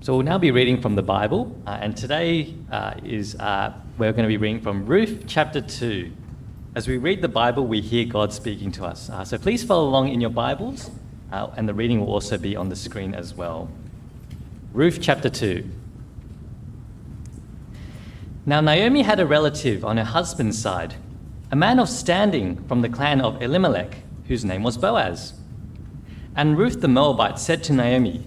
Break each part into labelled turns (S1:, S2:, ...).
S1: So we'll now be reading from the Bible, and today we're going to be reading from Ruth chapter 2. As we read the Bible, we hear God speaking to us. So please follow along in your Bibles, and the reading will also be on the screen as well. Ruth chapter 2. Now Naomi had a relative on her husband's side, a man of standing from the clan of Elimelech, whose name was Boaz. And Ruth the Moabite said to Naomi,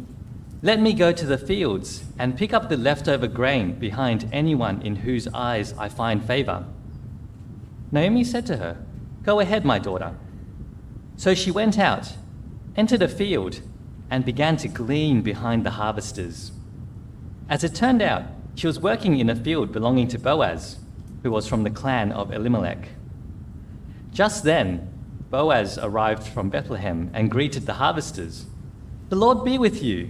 S1: "Let me go to the fields and pick up the leftover grain behind anyone in whose eyes I find favor." Naomi said to her, "Go ahead, my daughter." So she went out, entered a field, and began to glean behind the harvesters. As it turned out, she was working in a field belonging to Boaz, who was from the clan of Elimelech. Just then, Boaz arrived from Bethlehem and greeted the harvesters. "The Lord be with you."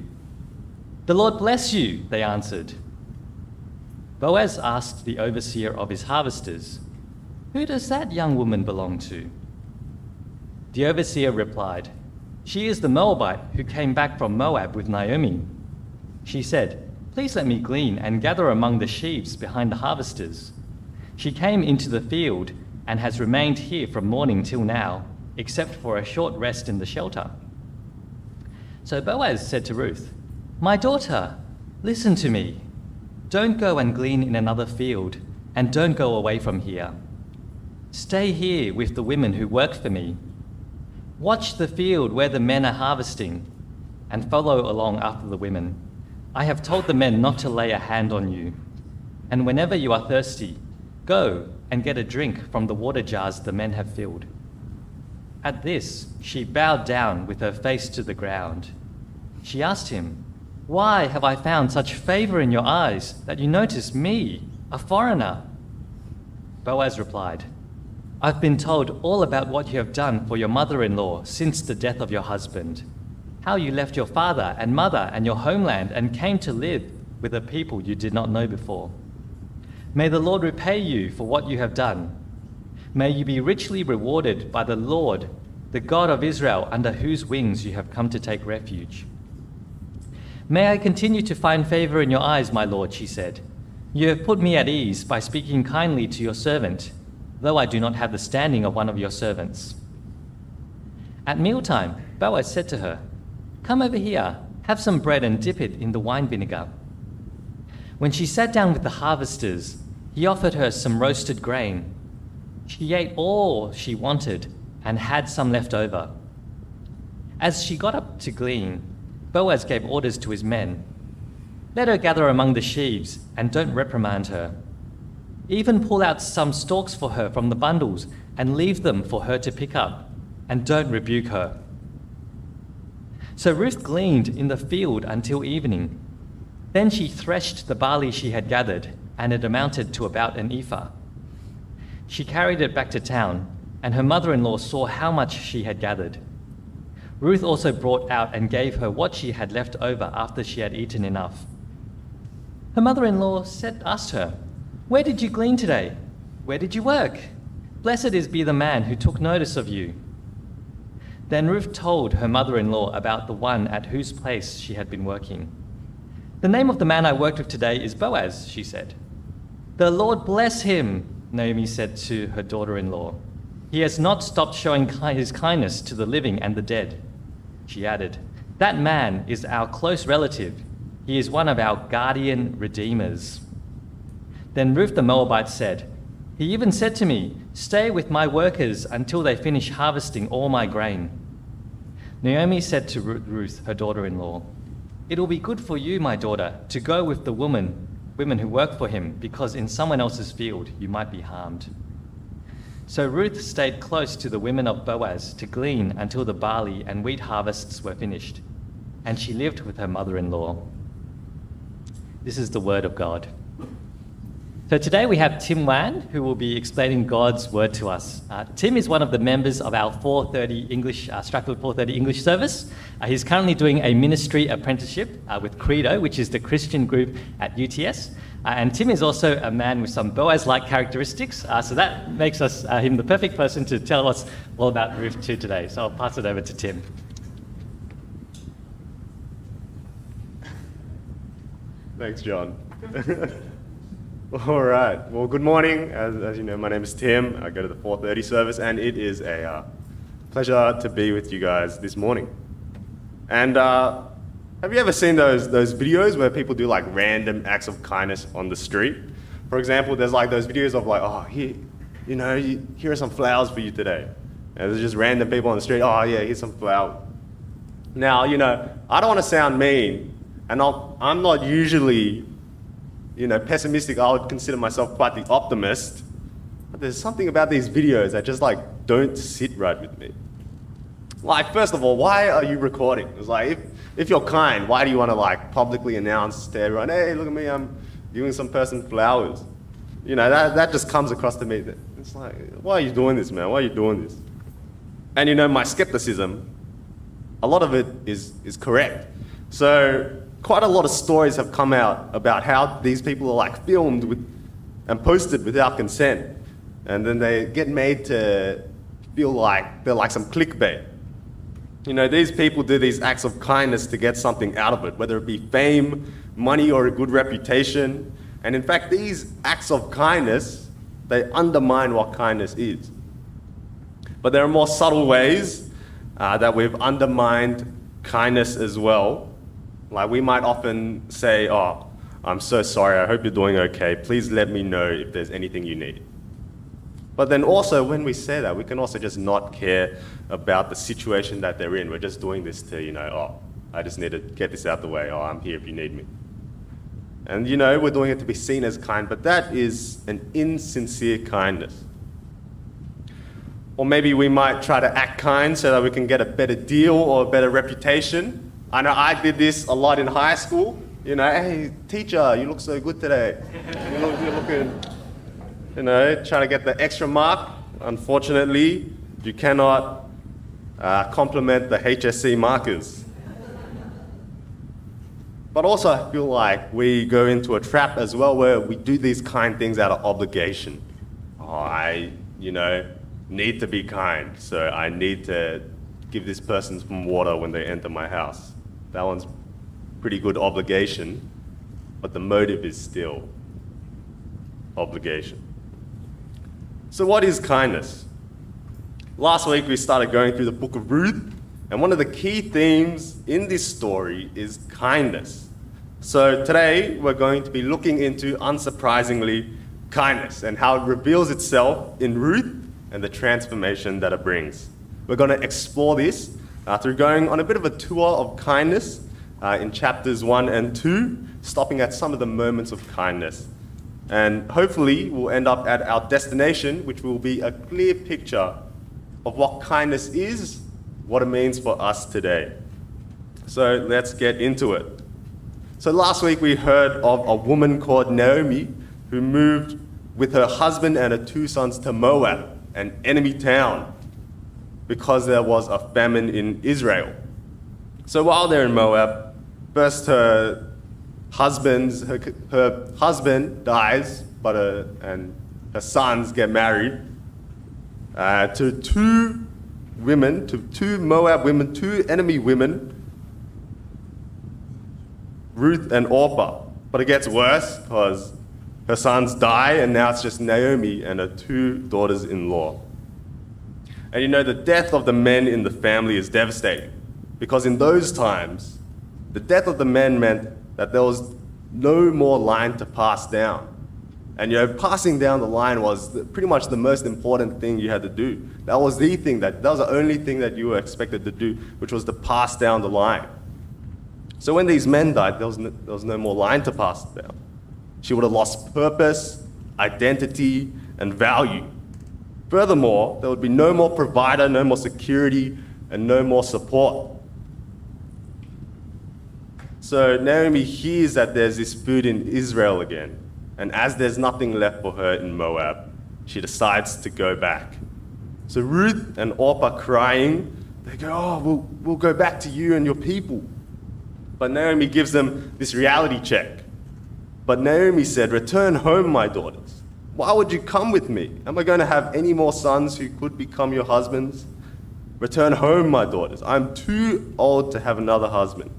S1: "The Lord bless you," they answered. Boaz asked the overseer of his harvesters, "Who does that young woman belong to?" The overseer replied, "She is the Moabite who came back from Moab with Naomi." She said, "Please let me glean and gather among the sheaves behind the harvesters." She came into the field and has remained here from morning till now, except for a short rest in the shelter. So Boaz said to Ruth, "My daughter, listen to me. Don't go and glean in another field, and don't go away from here. Stay here with the women who work for me. Watch the field where the men are harvesting, and follow along after the women. I have told the men not to lay a hand on you. And whenever you are thirsty, go and get a drink from the water jars the men have filled." At this, she bowed down with her face to the ground. She asked him, "Why have I found such favor in your eyes that you notice me, a foreigner?" Boaz replied, "I've been told all about what you have done for your mother-in-law since the death of your husband, how you left your father and mother and your homeland and came to live with a people you did not know before. May the Lord repay you for what you have done. May you be richly rewarded by the Lord, the God of Israel, under whose wings you have come to take refuge." "May I continue to find favor in your eyes, my lord," she said. "You have put me at ease by speaking kindly to your servant, though I do not have the standing of one of your servants." At mealtime, Boaz said to her, "Come over here, have some bread and dip it in the wine vinegar." When she sat down with the harvesters, he offered her some roasted grain. She ate all she wanted and had some left over. As she got up to glean, Boaz gave orders to his men, "Let her gather among the sheaves and don't reprimand her. Even pull out some stalks for her from the bundles and leave them for her to pick up, and don't rebuke her." So Ruth gleaned in the field until evening. Then she threshed the barley she had gathered, and it amounted to about an ephah. She carried it back to town, and her mother-in-law saw how much she had gathered. Ruth also brought out and gave her what she had left over after she had eaten enough. Her mother-in-law asked her, "Where did you glean today? Where did you work? Blessed be the man who took notice of you." Then Ruth told her mother-in-law about the one at whose place she had been working. "The name of the man I worked with today is Boaz," she said. "The Lord bless him," Naomi said to her daughter-in-law. "He has not stopped showing his kindness to the living and the dead." She added, "That man is our close relative. He is one of our guardian redeemers." Then Ruth the Moabite said, "He even said to me, 'Stay with my workers until they finish harvesting all my grain.'" Naomi said to Ruth, her daughter-in-law, "It will be good for you, my daughter, to go with the women who work for him, because in someone else's field you might be harmed." So Ruth stayed close to the women of Boaz to glean until the barley and wheat harvests were finished, and she lived with her mother-in-law. This is the word of God. So today we have Tim Wan, who will be explaining God's word to us. Tim is one of the members of our 4:30 English, Strathfield 4:30 English service. He's currently doing a ministry apprenticeship with Credo, which is the Christian group at UTS. And Tim is also a man with some Boaz-like characteristics, so that makes him the perfect person to tell us all about Ruth 2 today. So I'll pass it over to Tim.
S2: Thanks, John. All right. Well, good morning. As you know, my name is Tim. I go to the 4:30 service, and it is a pleasure to be with you guys this morning. And have you ever seen those videos where people do like random acts of kindness on the street? For example, there's like those videos of like, oh, here are some flowers for you today. And there's just random people on the street, oh yeah, here's some flowers. Now, I don't want to sound mean, and I'm not usually, pessimistic. I would consider myself quite the optimist. But there's something about these videos that just like don't sit right with me. Like, first of all, why are you recording? It's like, if you're kind, why do you want to like publicly announce to everyone, hey, look at me, I'm giving some person flowers? That just comes across to me. It's like, why are you doing this, man? Why are you doing this? And my skepticism, a lot of it is correct. So quite a lot of stories have come out about how these people are like filmed and posted without consent. And then they get made to feel like they're like some clickbait. These people do these acts of kindness to get something out of it, whether it be fame, money, or a good reputation. And in fact, these acts of kindness, they undermine what kindness is. But there are more subtle ways that we've undermined kindness as well. Like we might often say, oh, I'm so sorry, I hope you're doing okay. Please let me know if there's anything you need. But then also when we say that, we can also just not care about the situation that they're in. We're just doing this to, I just need to get this out the way. Oh, I'm here if you need me. And we're doing it to be seen as kind, but that is an insincere kindness. Or maybe we might try to act kind so that we can get a better deal or a better reputation. I know I did this a lot in high school. Hey, teacher, you look so good today. You're looking, trying to get the extra mark. Unfortunately, you cannot compliment the HSC markers. But also I feel like we go into a trap as well where we do these kind things out of obligation. Oh, I need to be kind, so I need to give this person some water when they enter my house. That one's pretty good obligation, but the motive is still obligation. So what is kindness? Last week we started going through the book of Ruth, and one of the key themes in this story is kindness. So today we're going to be looking into, unsurprisingly, kindness and how it reveals itself in Ruth and the transformation that it brings. We're going to explore this through going on a bit of a tour of kindness in chapters 1 and 2, stopping at some of the moments of kindness. And hopefully we'll end up at our destination, which will be a clear picture of what kindness is, what it means for us today. So let's get into it. So last week we heard of a woman called Naomi who moved with her husband and her 2 sons to Moab, an enemy town, because there was a famine in Israel. So while they're in Moab, first her husband dies, and her sons get married to 2 Moab women, 2 enemy women, Ruth and Orpah. But it gets worse because her sons die, and now it's just Naomi and her 2 daughters-in-law. And the death of the men in the family is devastating, because in those times, the death of the men meant that there was no more line to pass down. And passing down the line was pretty much the most important thing you had to do. That was the only thing that you were expected to do, which was to pass down the line. So when these men died, there was no more line to pass down. She would have lost purpose, identity, and value. Furthermore, there would be no more provider, no more security, and no more support. So Naomi hears that there's this food in Israel again, and as there's nothing left for her in Moab, she decides to go back. So Ruth and Orpah crying, they go, oh, we'll go back to you and your people. But Naomi gives them this reality check. But Naomi said, return home, my daughters. Why would you come with me? Am I going to have any more sons who could become your husbands? Return home, my daughters. I'm too old to have another husband.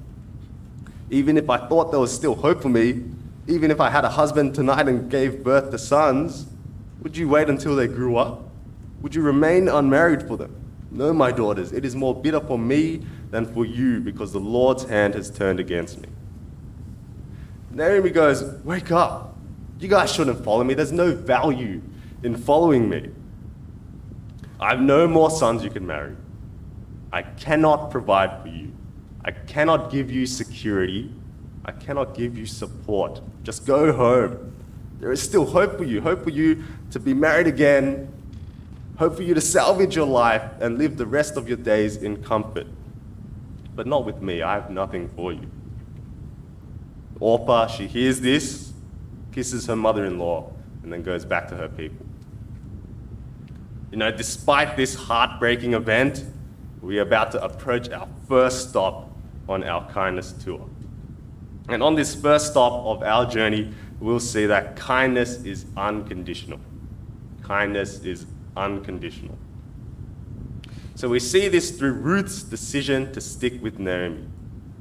S2: Even if I thought there was still hope for me, even if I had a husband tonight and gave birth to sons, would you wait until they grew up? Would you remain unmarried for them? No, my daughters, it is more bitter for me than for you, because the Lord's hand has turned against me. Naomi goes, wake up. You guys shouldn't follow me. There's no value in following me. I have no more sons you can marry. I cannot provide for you. I cannot give you security. I cannot give you support. Just go home. There is still hope for you to be married again, hope for you to salvage your life and live the rest of your days in comfort. But not with me. I have nothing for you. Orpah, she hears this, kisses her mother-in-law, and then goes back to her people. Despite this heartbreaking event, we are about to approach our first stop on our kindness tour. And on this first stop of our journey, we'll see that kindness is unconditional. Kindness is unconditional. So we see this through Ruth's decision to stick with Naomi.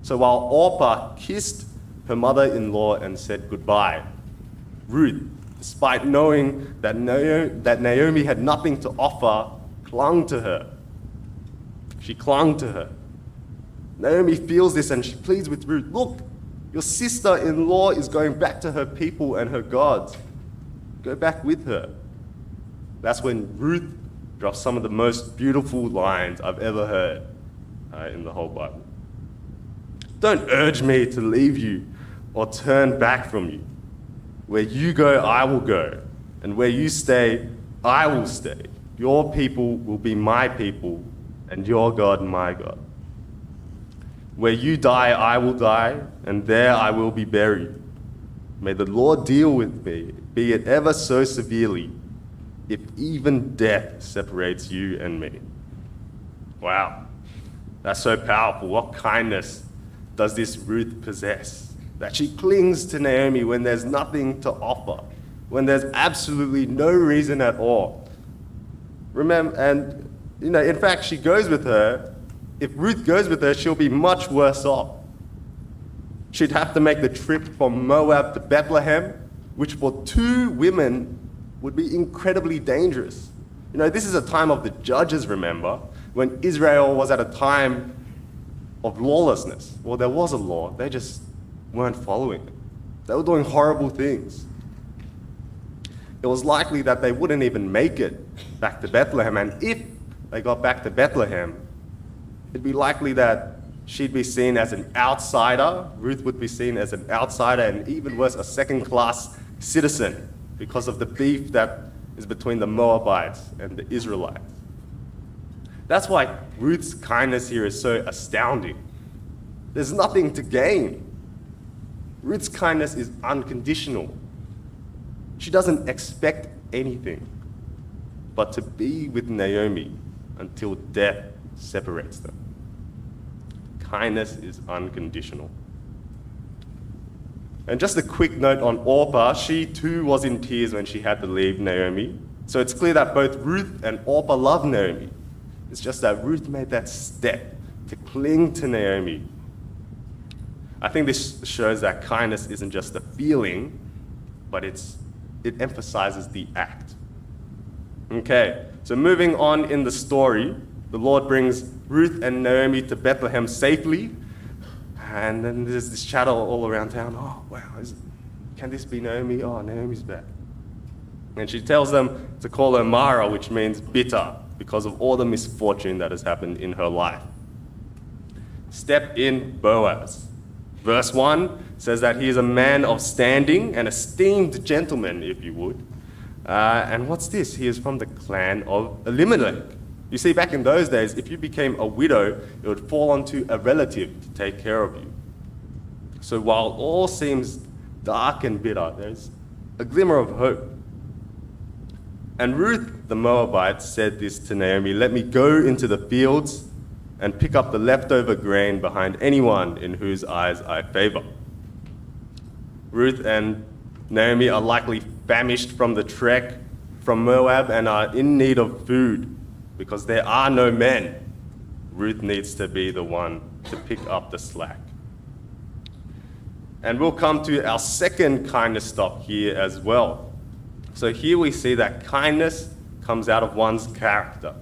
S2: So while Orpah kissed her mother-in-law and said goodbye, Ruth, despite knowing that Naomi had nothing to offer, clung to her. She clung to her. Naomi feels this and she pleads with Ruth, look, your sister-in-law is going back to her people and her gods. Go back with her. That's when Ruth drops some of the most beautiful lines I've ever heard in the whole Bible. Don't urge me to leave you or turn back from you. Where you go, I will go. And where you stay, I will stay. Your people will be my people, and your God my God. Where you die, I will die, and there I will be buried. May the Lord deal with me, be it ever so severely, if even death separates you and me. Wow, that's so powerful. What kindness does this Ruth possess? That she clings to Naomi when there's nothing to offer, when there's absolutely no reason at all. Remember, and in fact, she goes with her. If Ruth goes with her, she'll be much worse off. She'd have to make the trip from Moab to Bethlehem, which for two women would be incredibly dangerous. This is a time of the judges, remember, when Israel was at a time of lawlessness. Well, there was a law, they just weren't following it. They were doing horrible things. It was likely that they wouldn't even make it back to Bethlehem, and if they got back to Bethlehem, it'd be likely that she'd be seen as an outsider. Ruth would be seen as an outsider, and even worse, a second-class citizen, because of the beef that is between the Moabites and the Israelites. That's why Ruth's kindness here is so astounding. There's nothing to gain. Ruth's kindness is unconditional. She doesn't expect anything but to be with Naomi until death separates them. Kindness is unconditional. And just a quick note on Orpah, she too was in tears when she had to leave Naomi. So it's clear that both Ruth and Orpah love Naomi. It's just that Ruth made that step to cling to Naomi. I think this shows that kindness isn't just a feeling, but it emphasizes the act. Okay, so moving on in the story, the Lord brings Ruth and Naomi to Bethlehem safely, and then there's this chatter all around town. Oh, wow, can this be Naomi? Oh, Naomi's back. And she tells them to call her Mara, which means bitter, because of all the misfortune that has happened in her life. Step in Boaz. Verse 1 says that he is a man of standing, an esteemed gentleman, if you would. And what's this? He is from the clan of Elimelech. You see, back in those days, if you became a widow, it would fall onto a relative to take care of you. So while all seems dark and bitter, there's a glimmer of hope. And Ruth the Moabite said this to Naomi, let me go into the fields and pick up the leftover grain behind anyone in whose eyes I favor. Ruth and Naomi are likely famished from the trek from Moab and are in need of food because there are no men. Ruth needs to be the one to pick up the slack. And we'll come to our second kindness stop here as well. So here we see that kindness comes out of one's character.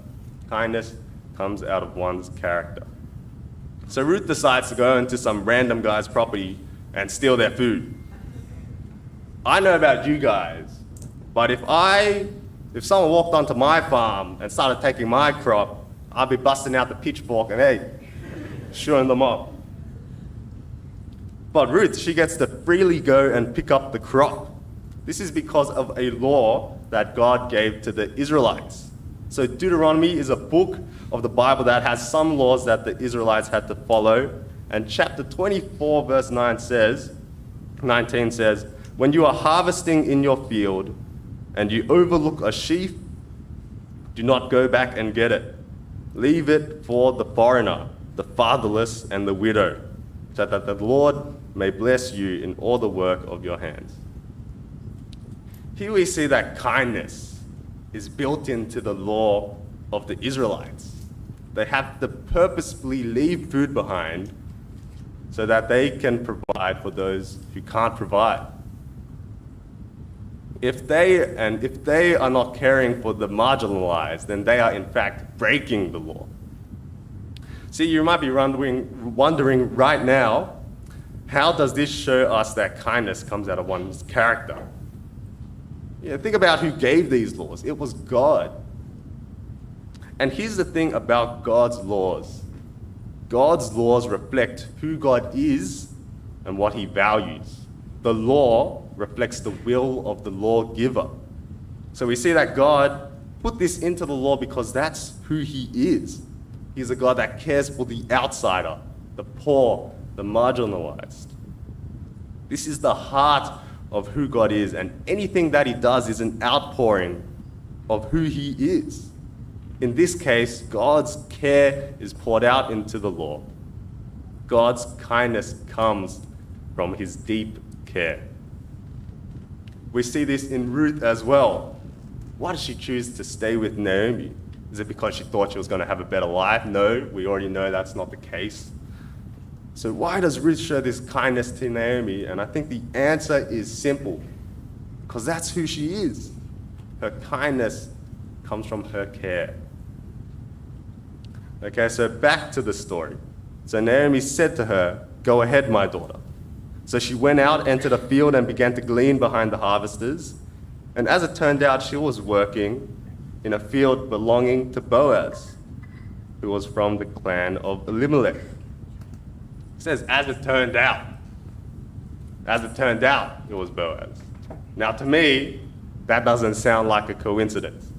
S2: Kindness comes out of one's character. So Ruth decides to go into some random guy's property and steal their food. I know about you guys, but if someone walked onto my farm and started taking my crop, I'd be busting out the pitchfork and, hey, shooing them off. But Ruth, she gets to freely go and pick up the crop. This is because of a law that God gave to the Israelites. So Deuteronomy is a book of the Bible that has some laws that the Israelites had to follow. And chapter 24, verse 19 says, when you are harvesting in your field and you overlook a sheaf, do not go back and get it. Leave it for the foreigner, the fatherless, and the widow, so that the Lord may bless you in all the work of your hands. Here we see that kindness is built into the law of the Israelites. They have to purposefully leave food behind so that they can provide for those who can't provide. If they are not caring for the marginalized, then they are in fact breaking the law. See, you might be wondering right now, how does this show us that kindness comes out of one's character? Think about who gave these laws. It was God. And here's the thing about God's laws. God's laws reflect who God is and what he values. The law reflects the will of the lawgiver. So we see that God put this into the law because that's who he is. He's a God that cares for the outsider, the poor, the marginalized. This is the heart of who God is, and anything that he does is an outpouring of who he is. In this case, God's care is poured out into the law. God's kindness comes from his deep care. We see this in Ruth as well. Why did she choose to stay with Naomi? Is it because she thought she was going to have a better life? No, we already know that's not the case. So why does Ruth show this kindness to Naomi? And I think the answer is simple. Because that's who she is. Her kindness comes from her care. Okay, so back to the story. So Naomi said to her, "Go ahead, my daughter." So she went out, entered a field, and began to glean behind the harvesters. And as it turned out, she was working in a field belonging to Boaz, who was from the clan of Elimelech. It says, as it turned out. As it turned out, it was Boaz. Now to me, that doesn't sound like a coincidence.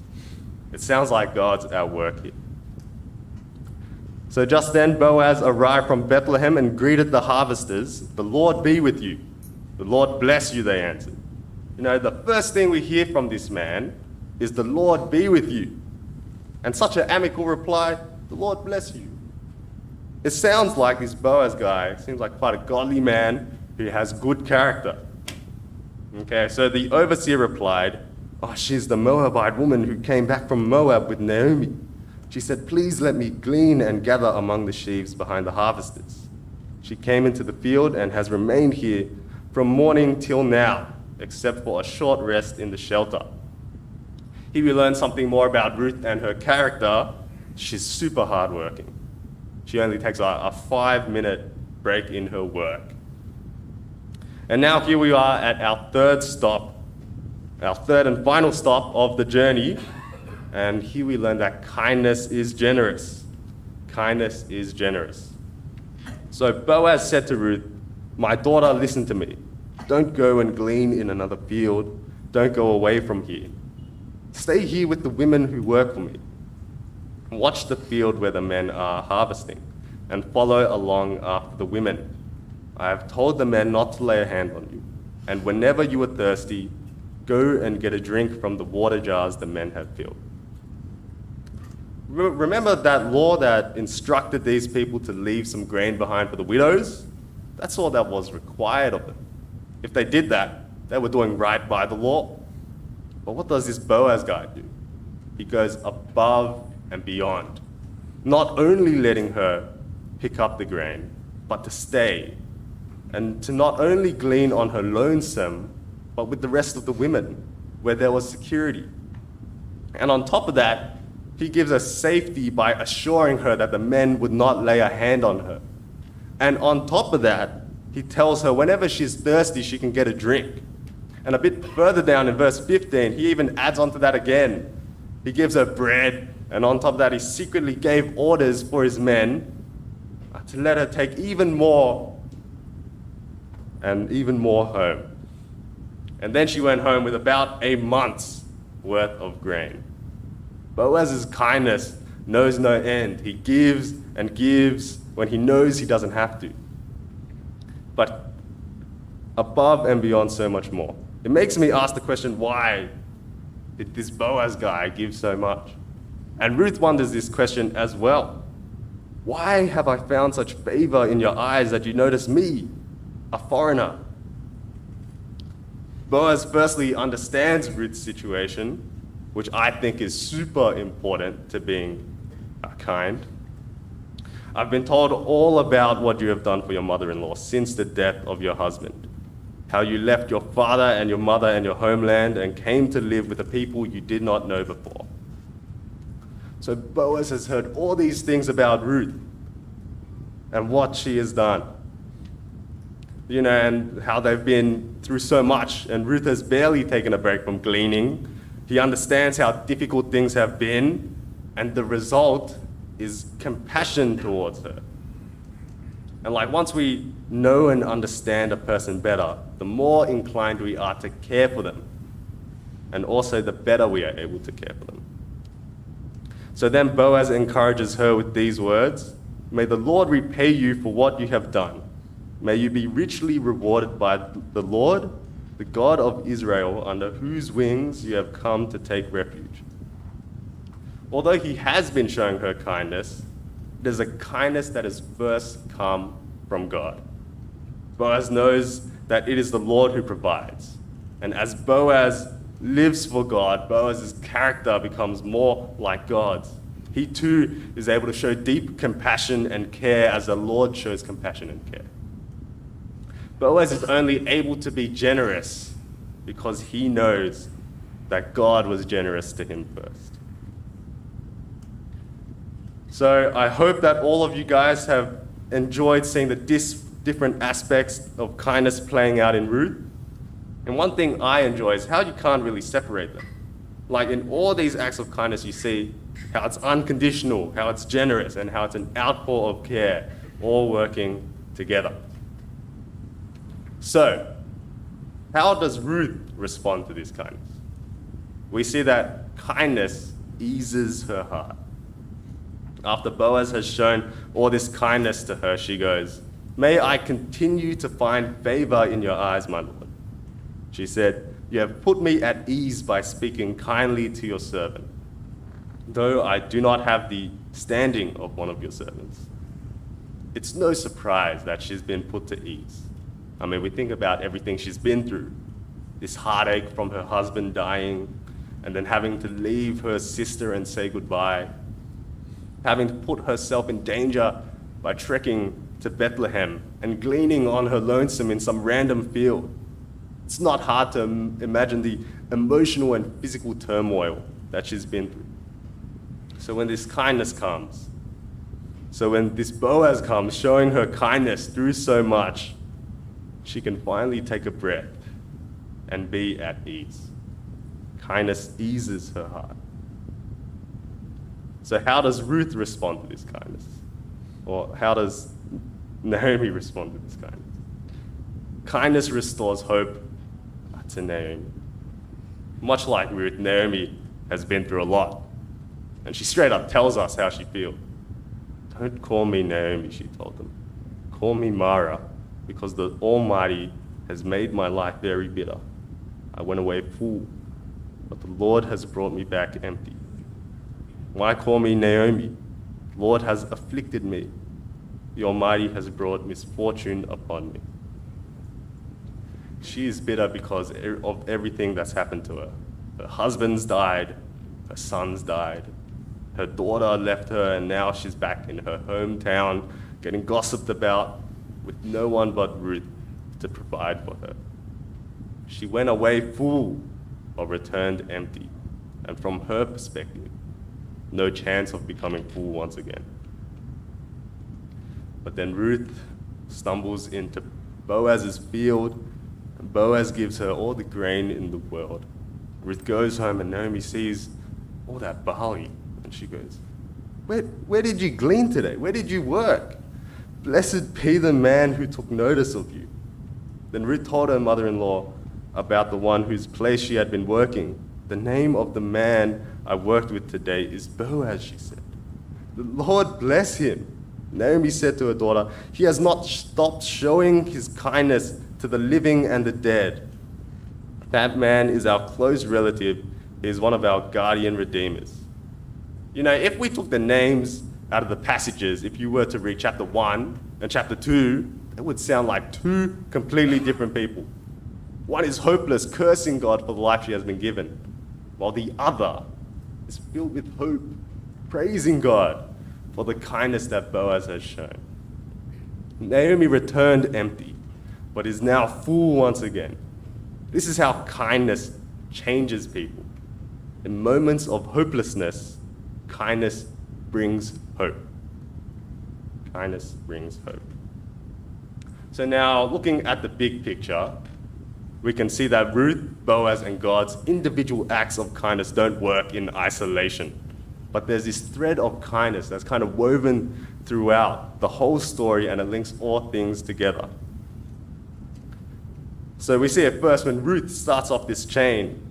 S2: It sounds like God's at work here. So just then Boaz arrived from Bethlehem and greeted the harvesters. "The Lord be with you." "The Lord bless you," they answered. The first thing we hear from this man is, "The Lord be with you." And such an amicable reply, "The Lord bless you." It sounds like this Boaz guy seems like quite a godly man who has good character. Okay, so the overseer replied, "Oh, she's the Moabite woman who came back from Moab with Naomi. She said, 'Please let me glean and gather among the sheaves behind the harvesters.' She came into the field and has remained here from morning till now, except for a short rest in the shelter." Here we learn something more about Ruth and her character. She's super hardworking. She only takes a 5-minute break in her work. And now here we are at our third and final stop of the journey. And here we learn that kindness is generous. Kindness is generous. So Boaz said to Ruth, "My daughter, listen to me. Don't go and glean in another field. Don't go away from here. Stay here with the women who work for me. Watch the field where the men are harvesting and follow along after the women. I have told the men not to lay a hand on you. And whenever you are thirsty, go and get a drink from the water jars the men have filled." Remember that law that instructed these people to leave some grain behind for the widows? That's all that was required of them. If they did that, they were doing right by the law. But what does this Boaz guy do? He goes above and beyond, not only letting her pick up the grain, but to stay and to not only glean on her lonesome, but with the rest of the women, where there was security. And on top of that, he gives her safety by assuring her that the men would not lay a hand on her. And on top of that, he tells her whenever she's thirsty, she can get a drink. And a bit further down in verse 15, he even adds on to that again. He gives her bread, and on top of that, he secretly gave orders for his men to let her take even more and even more home. And then she went home with about a month's worth of grain. Boaz's kindness knows no end. He gives and gives when he knows he doesn't have to. But above and beyond so much more. It makes me ask the question, why did this Boaz guy give so much? And Ruth wonders this question as well. Why have I found such favor in your eyes that you notice me, a foreigner? Boaz firstly understands Ruth's situation, which I think is super important to being kind. I've been told all about what you have done for your mother-in-law since the death of your husband, how you left your father and your mother and your homeland and came to live with a people you did not know before. So Boaz has heard all these things about Ruth and what she has done. And how they've been through so much, and Ruth has barely taken a break from gleaning. He understands how difficult things have been, and the result is compassion towards her. And once we know and understand a person better, the more inclined we are to care for them, and also the better we are able to care for them. So then Boaz encourages her with these words, "May the Lord repay you for what you have done. May you be richly rewarded by the Lord, the God of Israel, under whose wings you have come to take refuge." Although he has been showing her kindness, it is a kindness that has first come from God. Boaz knows that it is the Lord who provides. And as Boaz lives for God, Boaz's character becomes more like God's. He too is able to show deep compassion and care as the Lord shows compassion and care. Boaz is only able to be generous because he knows that God was generous to him first. So I hope that all of you guys have enjoyed seeing the different aspects of kindness playing out in Ruth. And one thing I enjoy is how you can't really separate them. In all these acts of kindness, you see how it's unconditional, how it's generous, and how it's an outpour of care, all working together. So, how does Ruth respond to this kindness? We see that kindness eases her heart. After Boaz has shown all this kindness to her, she goes, "May I continue to find favor in your eyes, my Lord." She said, "You have put me at ease by speaking kindly to your servant, though I do not have the standing of one of your servants." It's no surprise that she's been put to ease. We think about everything she's been through. This heartache from her husband dying, and then having to leave her sister and say goodbye, having to put herself in danger by trekking to Bethlehem and gleaning on her lonesome in some random field. It's not hard to imagine the emotional and physical turmoil that she's been through. So when this kindness comes, when this Boaz comes showing her kindness through so much, she can finally take a breath and be at ease. Kindness eases her heart. So how does Ruth respond to this kindness? Or how does Naomi respond to this kindness? Kindness restores hope to Naomi. Much like Ruth, Naomi has been through a lot. And she straight up tells us how she feels. "Don't call me Naomi," she told them. "Call me Mara, because the Almighty has made my life very bitter. I went away full, but the Lord has brought me back empty. Why call me Naomi? The Lord has afflicted me. The Almighty has brought misfortune upon me." She is bitter because of everything that's happened to her. Her husband's died, her son's died, her daughter left her, and now she's back in her hometown getting gossiped about with no one but Ruth to provide for her. She went away full, but returned empty. And from her perspective, no chance of becoming full once again. But then Ruth stumbles into Boaz's field, and Boaz gives her all the grain in the world. Ruth goes home and Naomi sees all that barley, and she goes, Where did you glean today? Where did you work? Blessed be the man who took notice of you. Then Ruth told her mother-in-law about the one whose place she had been working. The name of the man I worked with today is Boaz, she said. The Lord bless him. Naomi said to her daughter, he has not stopped showing his kindness to the living and the dead. That man is our close relative. He is one of our guardian redeemers. You know, if we took the names out of the passages, if you were to read chapter 1 and chapter 2, it would sound like two completely different people. One is hopeless, cursing God for the life she has been given, while the other is filled with hope, praising God for the kindness that Boaz has shown. Naomi returned empty, but is now full once again. This is how kindness changes people. In moments of hopelessness, kindness brings hope. Kindness brings hope. So now, looking at the big picture, we can see that Ruth, Boaz, and God's individual acts of kindness don't work in isolation. But there's this thread of kindness that's kind of woven throughout the whole story, and it links all things together. So we see it first when Ruth starts off this chain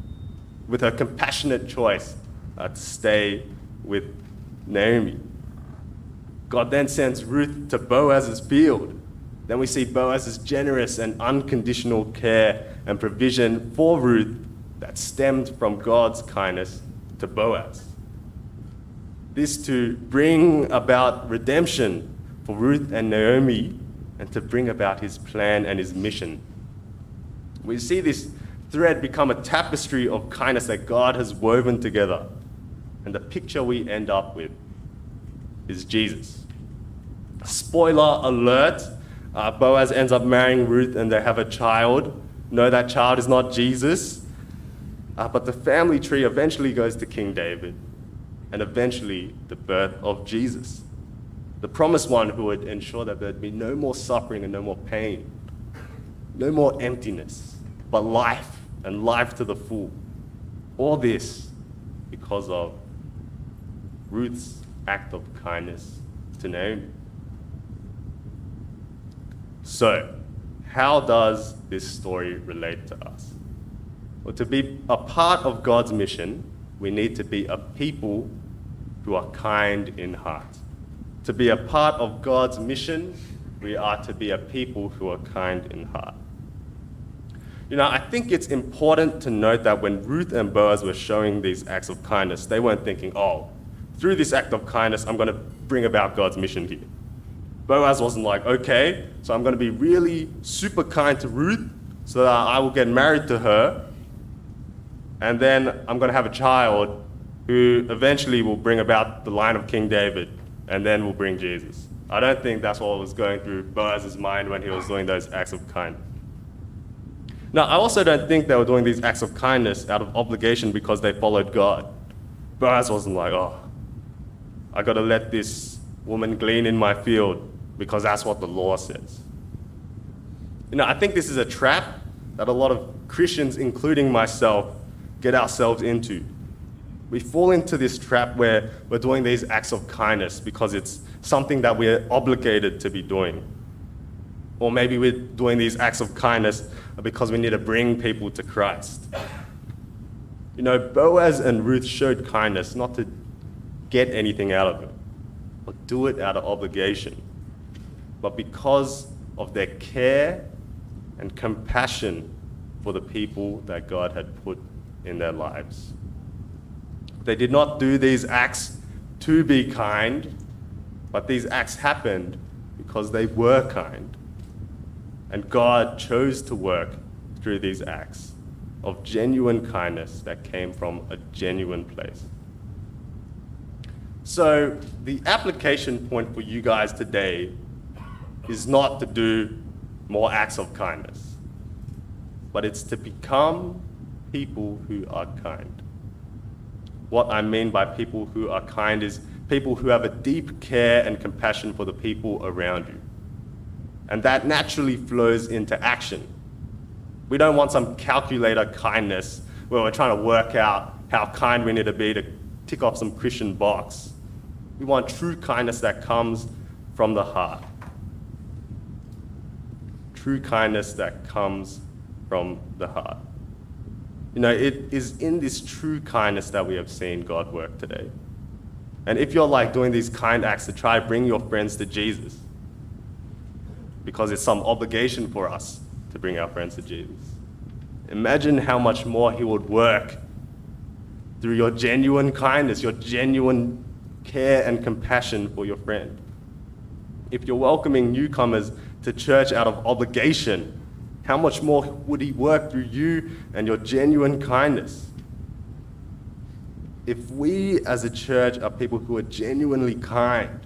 S2: with her compassionate choice to stay with Naomi. God then sends Ruth to Boaz's field. Then we see Boaz's generous and unconditional care and provision for Ruth that stemmed from God's kindness to Boaz. This to bring about redemption for Ruth and Naomi and to bring about his plan and his mission. We see this thread become a tapestry of kindness that God has woven together. And the picture we end up with is Jesus. Spoiler alert, Boaz ends up marrying Ruth and they have a child. No, that child is not Jesus. But the family tree eventually goes to King David and eventually the birth of Jesus, the promised one who would ensure that there'd be no more suffering and no more pain, no more emptiness, but life and life to the full. All this because of Ruth's act of kindness to Naomi. So, how does this story relate to us? Well, to be a part of God's mission, we need to be a people who are kind in heart. To be a part of God's mission, we are to be a people who are kind in heart. You know, I think it's important to note that when Ruth and Boaz were showing these acts of kindness, they weren't thinking, oh, through this act of kindness, I'm going to bring about God's mission here. Boaz wasn't like, okay, so I'm going to be really super kind to Ruth so that I will get married to her, and then I'm going to have a child who eventually will bring about the line of King David, and then will bring Jesus. I don't think that's what was going through Boaz's mind when he was doing those acts of kindness. Now, I also don't think they were doing these acts of kindness out of obligation because they followed God. Boaz wasn't like, oh, I got to let this woman glean in my field because that's what the law says. You know, I think this is a trap that a lot of Christians, including myself, get ourselves into. We fall into this trap where we're doing these acts of kindness because it's something that we're obligated to be doing. Or maybe we're doing these acts of kindness because we need to bring people to Christ. You know, Boaz and Ruth showed kindness not to get anything out of it, but do it out of obligation. But because of their care and compassion for the people that God had put in their lives. They did not do these acts to be kind, but these acts happened because they were kind. And God chose to work through these acts of genuine kindness that came from a genuine place. So the application point for you guys today is not to do more acts of kindness, but it's to become people who are kind. What I mean by people who are kind is people who have a deep care and compassion for the people around you. And that naturally flows into action. We don't want some calculator kindness where we're trying to work out how kind we need to be to tick off some Christian box. We want true kindness that comes from the heart. True kindness that comes from the heart. You know, it is in this true kindness that we have seen God work today. And if you're like doing these kind acts to try to bring your friends to Jesus, because it's some obligation for us to bring our friends to Jesus, imagine how much more He would work through your genuine kindness, your genuine care and compassion for your friend. If you're welcoming newcomers to church out of obligation, how much more would He work through you and your genuine kindness? If we as a church are people who are genuinely kind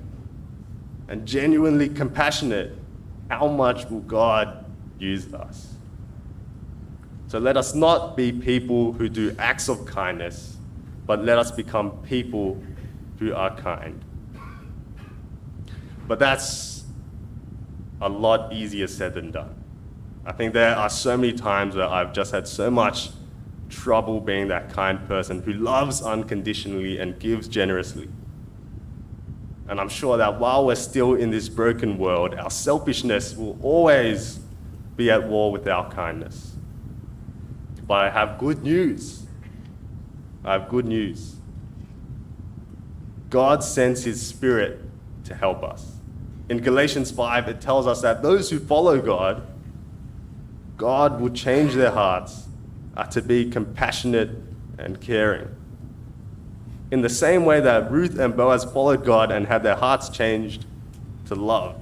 S2: and genuinely compassionate, how much will God use us? So let us not be people who do acts of kindness, but let us become people who are kind. But that's a lot easier said than done. I think there are so many times where I've just had so much trouble being that kind person who loves unconditionally and gives generously. And I'm sure that while we're still in this broken world, our selfishness will always be at war with our kindness. But I have good news. I have good news. God sends His Spirit to help us. In Galatians 5, it tells us that those who follow God will change their hearts to be compassionate and caring. In the same way that Ruth and Boaz followed God and had their hearts changed to love,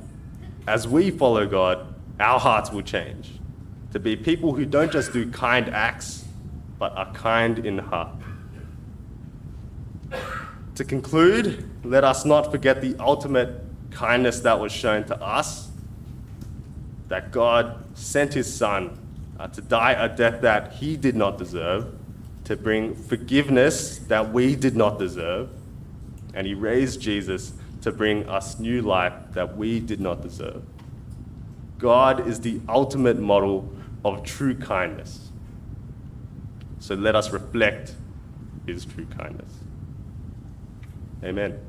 S2: as we follow God, our hearts will change to be people who don't just do kind acts, but are kind in heart. To conclude, let us not forget the ultimate kindness that was shown to us, that God sent His Son to die a death that He did not deserve, to bring forgiveness that we did not deserve, and He raised Jesus to bring us new life that we did not deserve. God is the ultimate model of true kindness. So let us reflect His true kindness. Amen.